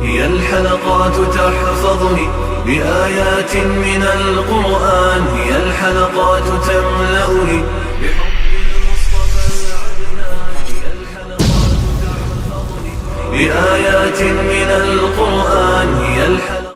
هي الحلقات تحفظني بآيات من القرآن، هي الحلقات تملأني بحب المصطفى العدنان، هي الحلقات تحفظني بآيات من القرآن، هي الحلقات.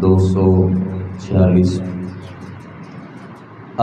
246।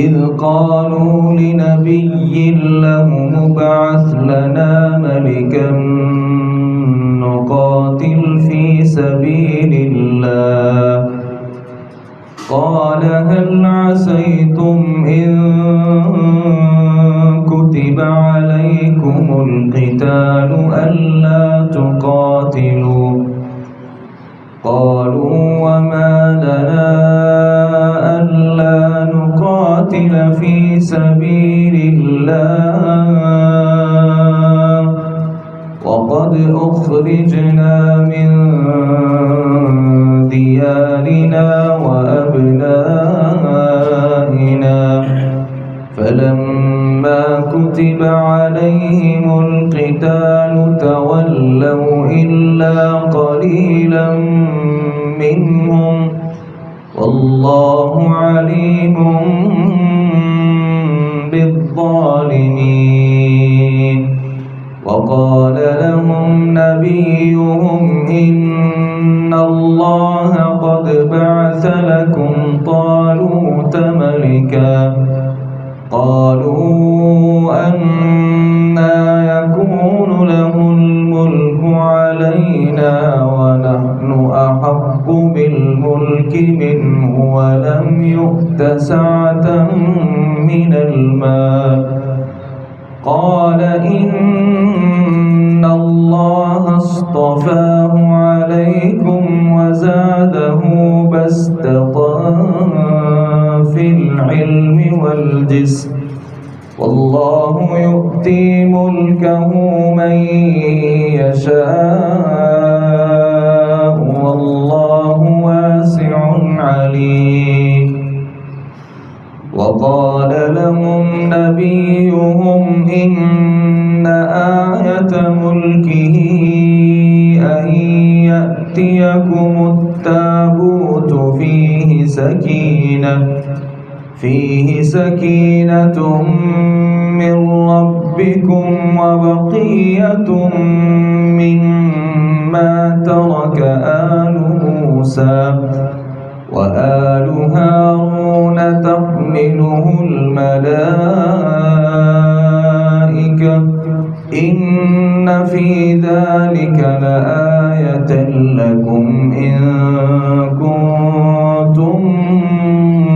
إذ قالوا لنبي له ابعث لنا ملكا نقاتل في سبيل الله قال هل عسيتم إن كتب عليكم القتال ألا تقاتلوا قالوا وما لنا ألا نقاتل في سبيل الله وقد أخرجنا من ديارنا وأبنائنا فلما كتب عليهم القتال تولوا إلا قليلا منهم والله عليم بالظالمين وقال لهم نبيهم إن الله قد بعث لكم طالوت ملكا قالوا أنى يكون له الملك علينا ونحن أحق بالملك منه ولم يؤت سعة من المال قال إن الله اصطفاه عليكم وزاده بسطة في العلم والجسم والله يؤتي ملكه من يشاء والله واسع عليم وقال لهم نبيهم إن آية ملكه أن يأتيكم التابوت فيه سكينة من ربكم وبقية مما ترك آل موسى وآل هارون تحمله الملائكة إن في ذلك لآية لكم إن كنتم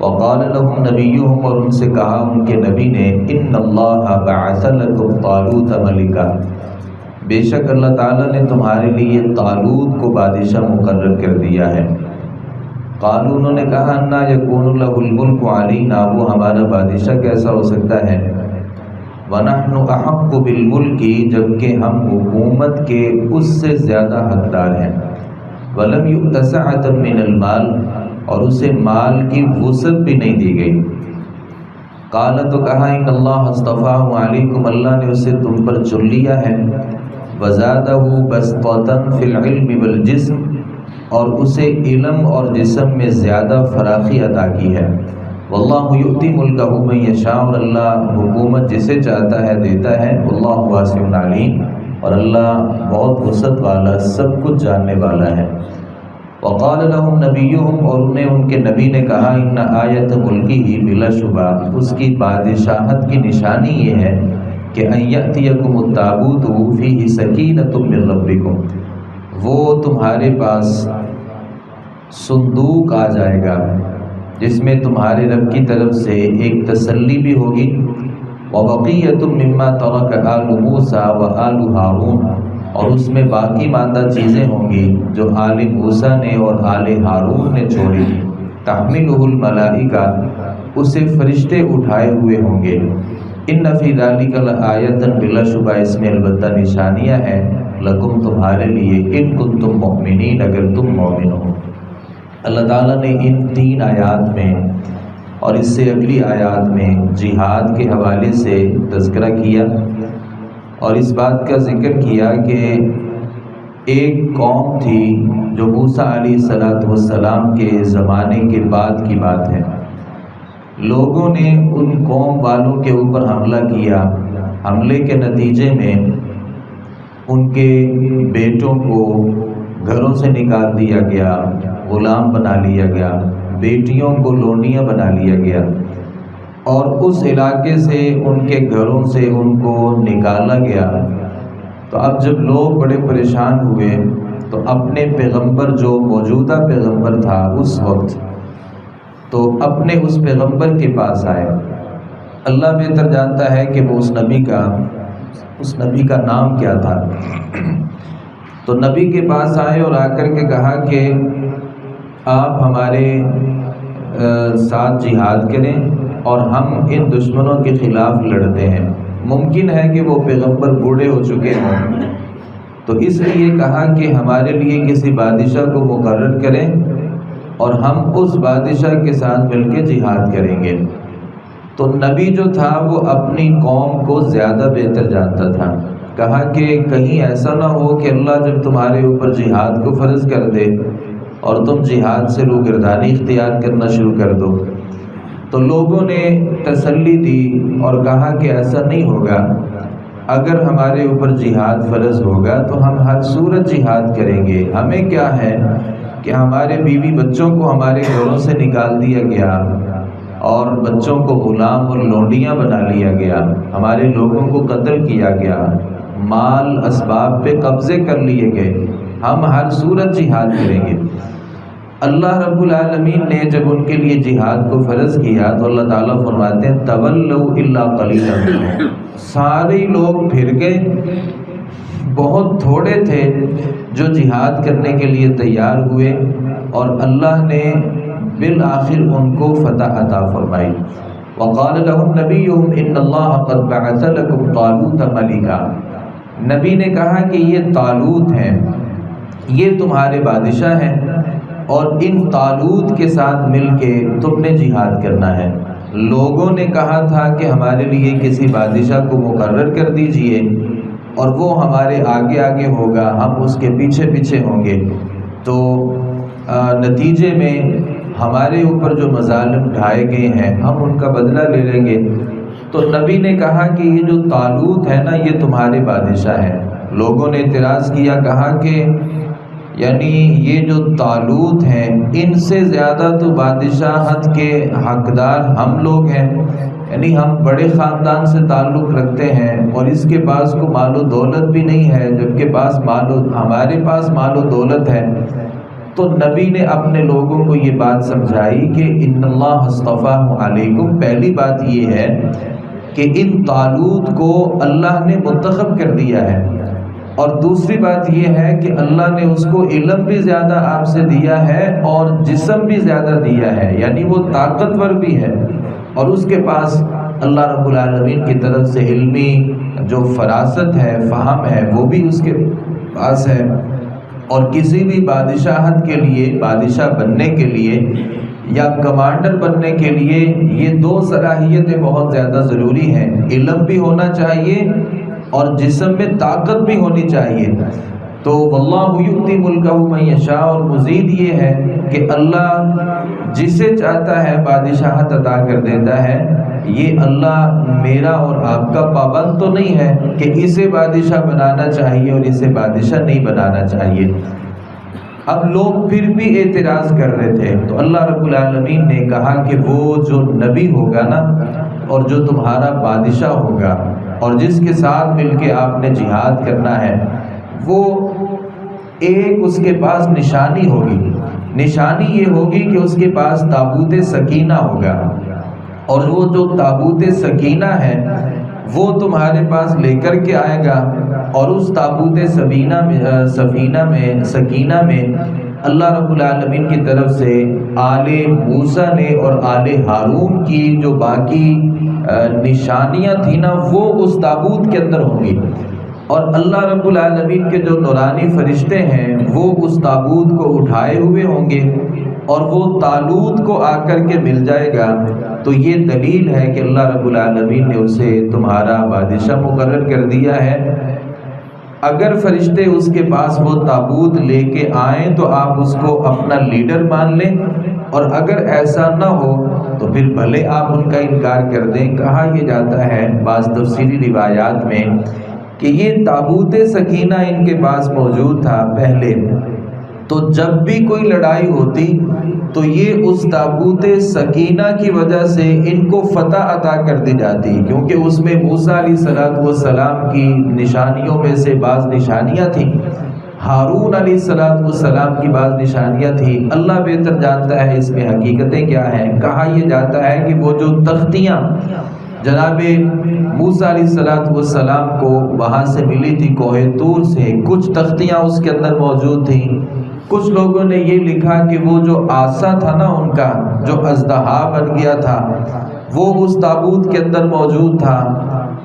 وقال لهم نبیہم، اور ان سے کہا ان کے نبی نے، ان اللہ بعث لکم طالوت ملکا، بے شک اللہ تعالیٰ نے تمہارے لیے طالوت کو بادشاہ مقرر کر دیا ہے۔ قالوا، انہوں نے کہا، انا یکون لہ الملک علینا، وہ ہمارا بادشاہ کیسا ہو سکتا ہے؟ ونحن احق بالملک، جبکہ ہم حکومت کے اس سے زیادہ حقدار ہیں۔ ولم یؤت سعۃ من المال، اور اسے مال کی وسعت بھی نہیں دی گئی۔ قال، تو کہا، ان اللہ اصطفاہ علیکم، اللہ نے اسے تم پر چن لیا ہے۔ وزادہ بسطۃ فی العلم والجسم، اور اسے علم اور جسم میں زیادہ فراخی عطا کی ہے۔ واللہ یؤتی ملکہ من یشاء، اور اللہ حکومت جسے چاہتا ہے دیتا ہے۔ واللہ واسع علیم، اور اللہ بہت وسعت والا، سب کچھ جاننے والا ہے۔ وقال لهم نبیہم، اور انہیں ان کے نبی نے کہا، ان آیت ملکی ہی بلا شبہ، اس کی بادشاہت کی نشانی یہ ہے کہ ان یأتیکم التابوت فیہ سکینۃ من ربکم، وہ تمہارے پاس صندوق آ جائے گا جس میں تمہارے رب کی طرف سے ایک تسلی بھی ہوگی۔ وبقیۃ مما ترک آل موسیٰ وآل ہارون، اور اس میں باقی ماندہ چیزیں ہوں گی جو آل موسیٰ نے اور آل ہارون نے چھوڑی۔ تحملہ الملائکہ، اسے فرشتے اٹھائے ہوئے ہوں گے۔ ان فی ذلک لآیۃ، بلا شبہ اس میں البتہ نشانیاں ہیں، لکم تمہارے لیے، ان کنتم مؤمنین، اگر تم مومن ہو۔ اللہ تعالیٰ نے ان 3 آیات میں اور اس سے اگلی آیات میں جہاد کے حوالے سے تذکرہ کیا، اور اس بات کا ذکر کیا کہ ایک قوم تھی جو موسیٰ علیہ السلام کے زمانے کے بعد کی بات ہے۔ لوگوں نے ان قوم والوں کے اوپر حملہ کیا۔ حملے کے نتیجے میں ان کے بیٹوں کو گھروں سے نکال دیا گیا، غلام بنا لیا گیا، بیٹیوں کو لونڈیاں بنا لیا گیا، اور اس علاقے سے، ان کے گھروں سے ان کو نکالا گیا۔ تو اب جب لوگ بڑے پریشان ہوئے تو اپنے پیغمبر، جو موجودہ پیغمبر تھا اس وقت، تو اپنے اس پیغمبر کے پاس آئے۔ اللہ بہتر جانتا ہے کہ وہ اس نبی کا نام کیا تھا۔ تو نبی کے پاس آئے اور آ کر کے کہا کہ آپ ہمارے ساتھ جہاد کریں اور ہم ان دشمنوں کے خلاف لڑتے ہیں۔ ممکن ہے کہ وہ پیغمبر بوڑھے ہو چکے ہوں، تو اس لیے کہا کہ ہمارے لیے کسی بادشاہ کو مقرر کریں اور ہم اس بادشاہ کے ساتھ مل کے جہاد کریں گے۔ تو نبی جو تھا وہ اپنی قوم کو زیادہ بہتر جانتا تھا۔ کہا کہ کہیں ایسا نہ ہو کہ اللہ جب تمہارے اوپر جہاد کو فرض کر دے اور تم جہاد سے روگردانی اختیار کرنا شروع کر دو۔ تو لوگوں نے تسلی دی اور کہا کہ ایسا نہیں ہوگا، اگر ہمارے اوپر جہاد فرض ہوگا تو ہم ہر صورت جہاد کریں گے۔ ہمیں کیا ہے کہ ہمارے بیوی بچوں کو ہمارے گھروں سے نکال دیا گیا اور بچوں کو غلام اور لونڈیاں بنا لیا گیا، ہمارے لوگوں کو قتل کیا گیا، مال اسباب پہ قبضے کر لیے گئے، ہم ہر صورت جہاد کریں گے۔ اللہ رب العالمین نے جب ان کے لیے جہاد کو فرض کیا تو اللہ تعالیٰ فرماتے ہیں تولوا الا قلیلا منهم، سارے لوگ پھر گئے، بہت تھوڑے تھے جو جہاد کرنے کے لیے تیار ہوئے، اور اللہ نے بالآخر ان کو فتح عطا فرمائی۔ وقال لهم نبیہم ان اللہ قد بعث لکم طالوت ملکا، نبی نے کہا کہ یہ طالوت ہیں، یہ تمہارے بادشاہ ہیں، اور ان طالوت کے ساتھ مل کے تم نے جہاد کرنا ہے۔ لوگوں نے کہا تھا کہ ہمارے لیے کسی بادشاہ کو مقرر کر دیجئے اور وہ ہمارے آگے آگے ہوگا، ہم اس کے پیچھے پیچھے ہوں گے، تو نتیجے میں ہمارے اوپر جو مظالم ڈھائے گئے ہیں ہم ان کا بدلہ لے لیں گے۔ تو نبی نے کہا کہ یہ جو طالوت ہے نا یہ تمہارے بادشاہ ہیں۔ لوگوں نے اعتراض کیا، کہا کہ یعنی یہ جو طالوت ہیں ان سے زیادہ تو بادشاہت کے حقدار ہم لوگ ہیں، یعنی ہم بڑے خاندان سے تعلق رکھتے ہیں اور اس کے پاس کو مال و دولت بھی نہیں ہے، جبکہ ہمارے پاس مال و دولت ہے۔ تو نبی نے اپنے لوگوں کو یہ بات سمجھائی کہ ان اللہ اصطفاہ علیکم. پہلی بات یہ ہے کہ ان طالوت کو اللہ نے منتخب کر دیا ہے، اور دوسری بات یہ ہے کہ اللہ نے اس کو علم بھی زیادہ آپ سے دیا ہے اور جسم بھی زیادہ دیا ہے، یعنی وہ طاقتور بھی ہے، اور اس کے پاس اللہ رب العالمین کی طرف سے علمی جو فراست ہے، فہم ہے، وہ بھی اس کے پاس ہے. اور کسی بھی بادشاہت کے لیے، بادشاہ بننے کے لیے یا کمانڈر بننے کے لیے یہ دو صلاحیتیں بہت زیادہ ضروری ہیں. علم بھی ہونا چاہیے اور جسم میں طاقت بھی ہونی چاہیے. تو واللہ یؤتی ملکہ من یشاء، اور مزید یہ ہے کہ اللہ جسے چاہتا ہے بادشاہت عطا کر دیتا ہے. یہ اللہ میرا اور آپ کا پابند تو نہیں ہے کہ اسے بادشاہ بنانا چاہیے اور اسے بادشاہ نہیں بنانا چاہیے. اب لوگ پھر بھی اعتراض کر رہے تھے، تو اللہ رب العالمین نے کہا کہ وہ جو نبی ہوگا نا، اور جو تمہارا بادشاہ ہوگا اور جس کے ساتھ مل کے آپ نے جہاد کرنا ہے، وہ ایک اس کے پاس نشانی ہوگی. نشانی یہ ہوگی کہ اس کے پاس تابوت سکینہ ہوگا، اور وہ جو تابوت سکینہ ہے وہ تمہارے پاس لے کر کے آئے گا. اور اس تابوت سکینہ میں اللہ رب العالمین کی طرف سے آل موسیٰ نے اور آل ہارون کی جو باقی نشانیاں تھیں نا، وہ اس تابوت کے اندر ہوں گی. اور اللہ رب العالمین کے جو نورانی فرشتے ہیں وہ اس تابوت کو اٹھائے ہوئے ہوں گے، اور وہ طالوت کو آ کر کے مل جائے گا. تو یہ دلیل ہے کہ اللہ رب العالمین نے اسے تمہارا بادشاہ مقرر کر دیا ہے. اگر فرشتے اس کے پاس وہ تابوت لے کے آئیں تو آپ اس کو اپنا لیڈر مان لیں، اور اگر ایسا نہ ہو تو پھر بھلے آپ ان کا انکار کر دیں. کہا یہ جاتا ہے بعض تفسیری روایات میں کہ یہ تابوت سکینہ ان کے پاس موجود تھا پہلے، تو جب بھی کوئی لڑائی ہوتی تو یہ اس تابوت سکینہ کی وجہ سے ان کو فتح عطا کر دی جاتی، کیونکہ اس میں موسیٰ علیہ السلام کی نشانیوں میں سے بعض نشانیاں تھیں، ہارون علیہ السلام کی بعض نشانیاں تھیں. اللہ بہتر جانتا ہے اس میں حقیقتیں کیا ہیں. کہا یہ جاتا ہے کہ وہ جو تختیاں جناب موسیٰ علیہ السلام کو وہاں سے ملی تھی کوہ طور سے، کچھ تختیاں اس کے اندر موجود تھیں. کچھ لوگوں نے یہ لکھا کہ وہ جو آسا تھا نا ان کا، جو اژدہا بن گیا تھا، وہ اس تابوت کے اندر موجود تھا.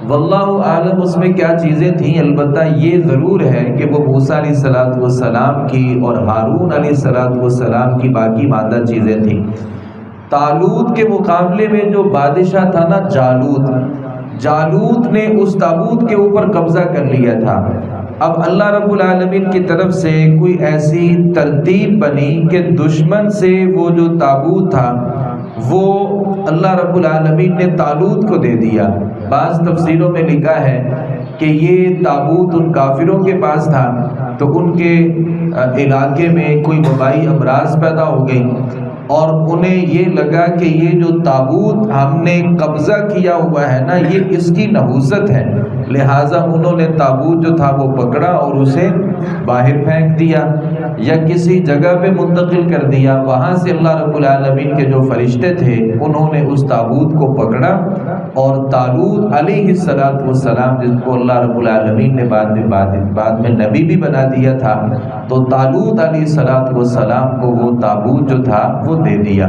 واللہ عالم اس میں کیا چیزیں تھیں. البتہ یہ ضرور ہے کہ وہ موسیٰ علیہ السلام کی اور ہارون علیہ السلام کی باقی ماندہ چیزیں تھیں. طالوت کے مقابلے میں جو بادشاہ تھا نا جالوت نے اس تابوت کے اوپر قبضہ کر لیا تھا. اب اللہ رب العالمین کی طرف سے کوئی ایسی ترتیب بنی کہ دشمن سے وہ جو تابوت تھا وہ اللہ رب العالمین نے طالوت کو دے دیا. بعض تفسیروں میں لکھا ہے کہ یہ تابوت ان کافروں کے پاس تھا، تو ان کے علاقے میں کوئی وبائی امراض پیدا ہو گئی، اور انہیں یہ لگا کہ یہ جو تابوت ہم نے قبضہ کیا ہوا ہے نا، یہ اس کی نحوست ہے، لہٰذا انہوں نے تابوت جو تھا وہ پکڑا اور اسے باہر پھینک دیا یا کسی جگہ پہ منتقل کر دیا. وہاں سے اللہ رب العالمین کے جو فرشتے تھے انہوں نے اس تابوت کو پکڑا، اور طالوت علیہ السلام جس کو اللہ رب العالمین نے بعد میں نبی بھی بنا دیا تھا، تو طالوت علیہ السلام کو وہ تابوت جو تھا وہ دے دیا.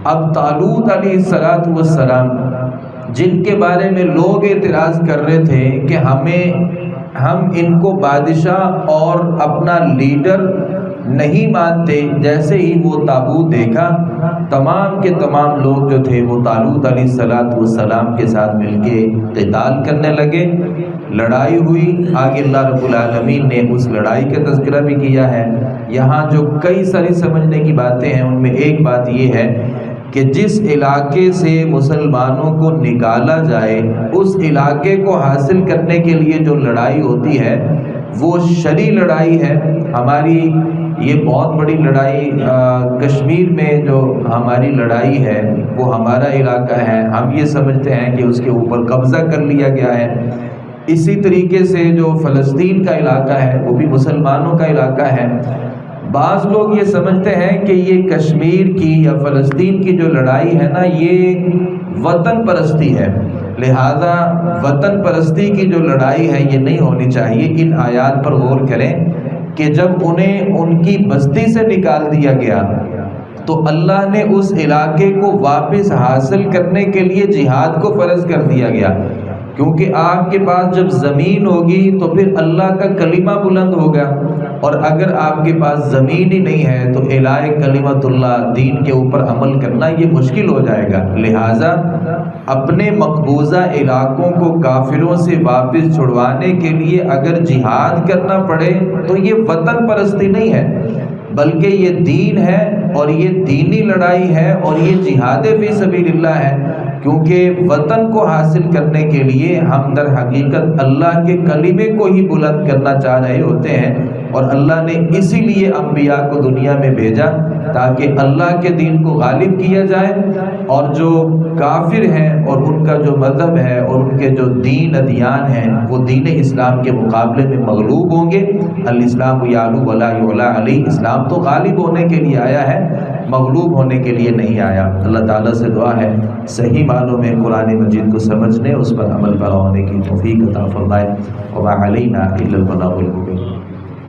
اب طالوت علیہ السلام جن کے بارے میں لوگ اعتراض کر رہے تھے کہ ہم ان کو بادشاہ اور اپنا لیڈر نہیں مانتے، جیسے ہی وہ تابوت دیکھا تمام کے تمام لوگ جو تھے وہ طالوت علیہ السلام کے ساتھ مل کے قتال کرنے لگے. لڑائی ہوئی. آگے اللہ رب العالمین نے اس لڑائی کا تذکرہ بھی کیا ہے. یہاں جو کئی ساری سمجھنے کی باتیں ہیں ان میں ایک بات یہ ہے کہ جس علاقے سے مسلمانوں کو نکالا جائے اس علاقے کو حاصل کرنے کے لیے جو لڑائی ہوتی ہے وہ شرعی لڑائی ہے. ہماری یہ بہت بڑی لڑائی کشمیر میں جو ہماری لڑائی ہے وہ ہمارا علاقہ ہے، ہم یہ سمجھتے ہیں کہ اس کے اوپر قبضہ کر لیا گیا ہے. اسی طریقے سے جو فلسطین کا علاقہ ہے وہ بھی مسلمانوں کا علاقہ ہے. بعض لوگ یہ سمجھتے ہیں کہ یہ کشمیر کی یا فلسطین کی جو لڑائی ہے نا، یہ وطن پرستی ہے، لہذا وطن پرستی کی جو لڑائی ہے یہ نہیں ہونی چاہیے۔ ان آیات پر غور کریں کہ جب انہیں ان کی بستی سے نکال دیا گیا تو اللہ نے اس علاقے کو واپس حاصل کرنے کے لیے جہاد کو فرض کر دیا گیا، کیونکہ آپ کے پاس جب زمین ہوگی تو پھر اللہ کا کلمہ بلند ہوگا، اور اگر آپ کے پاس زمین ہی نہیں ہے تو اعلاء کلمت اللہ، دین کے اوپر عمل کرنا یہ مشکل ہو جائے گا۔ لہٰذا اپنے مقبوضہ علاقوں کو کافروں سے واپس چھڑوانے کے لیے اگر جہاد کرنا پڑے تو یہ وطن پرستی نہیں ہے، بلکہ یہ دین ہے، اور یہ دینی لڑائی ہے، اور یہ جہاد فی سبیل اللہ ہے، کیونکہ وطن کو حاصل کرنے کے لیے ہم در حقیقت اللہ کے کلمے کو ہی بلند کرنا چاہ رہے ہوتے ہیں، اور اللہ نے اسی لیے انبیاء کو دنیا میں بھیجا تاکہ اللہ کے دین کو غالب کیا جائے، اور جو کافر ہیں اور ان کا جو مذہب ہے اور ان کے جو دین ادیان ہیں وہ دین اسلام کے مقابلے میں مغلوب ہوں گے۔ الاسلام یعلو ولا یعلی علیہ، اسلام تو غالب ہونے کے لیے آیا ہے، مغلوب ہونے کے لیے نہیں آیا۔ اللہ تعالیٰ سے دعا ہے صحیح معنوں میں قرآن مجید کو سمجھنے، اس پر عمل پیرا ہونے کی توفیق عطا فرمائے۔ وما علینا الا البلاغ المبین۔